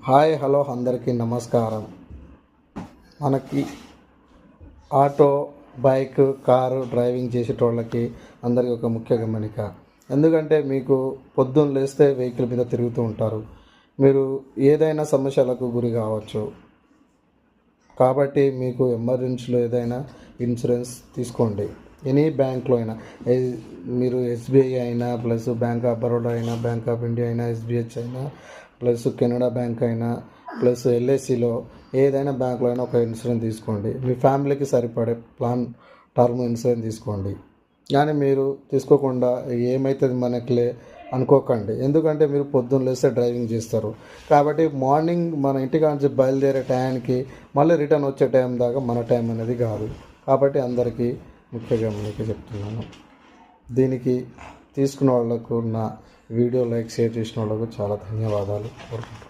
Hi hello అందరికీ నమస్కారం. మనకి ఆటో, బైక్, కారు డ్రైవింగ్ చేసేటోళ్ళకి అందరికీ ఒక ముఖ్య గమనిక. ఎందుకంటే మీకు పొద్దున్న లేస్తే వెహికల్ మీద తిరుగుతూ ఉంటారు. మీరు ఏదైనా సమస్యలకు గురి కావచ్చు. కాబట్టి మీకు ఎమర్జెన్సీలో ఏదైనా ఇన్సూరెన్స్ తీసుకోండి. ఎనీ బ్యాంక్లో అయినా, మీరు ఎస్బీఐ అయినా, ప్లస్ బ్యాంక్ ఆఫ్ బరోడా అయినా, బ్యాంక్ ఆఫ్ ఇండియా అయినా, ఎస్బీహెచ్ అయినా, ప్లస్ కెనడా బ్యాంక్ అయినా, ప్లస్ ఎల్ఐసిలో ఏదైనా బ్యాంకులో అయినా ఒక ఇన్సూరెన్స్ తీసుకోండి. మీ ఫ్యామిలీకి సరిపడే టర్మ్ ఇన్సూరెన్స్ తీసుకోండి. కానీ మీరు తీసుకోకుండా ఏమవుతుంది మనకులే అనుకోకండి. ఎందుకంటే మీరు పొద్దున్న లేస్తే డ్రైవింగ్ చేస్తారు కాబట్టి మార్నింగ్ మన ఇంటికాంచి బయలుదేరే టైంకి మళ్ళీ రిటర్న్ వచ్చే టైం దాకా మన టైం అనేది కాదు. కాబట్టి అందరికీ ముఖ్యంగా మనకి చెప్తున్నాను. దీనికి తీసుకున్న వాళ్ళకు నా వీడియో లైక్ షేర్ చేసిన వాళ్ళకు చాలా ధన్యవాదాలు కోరుకుంటున్నాను.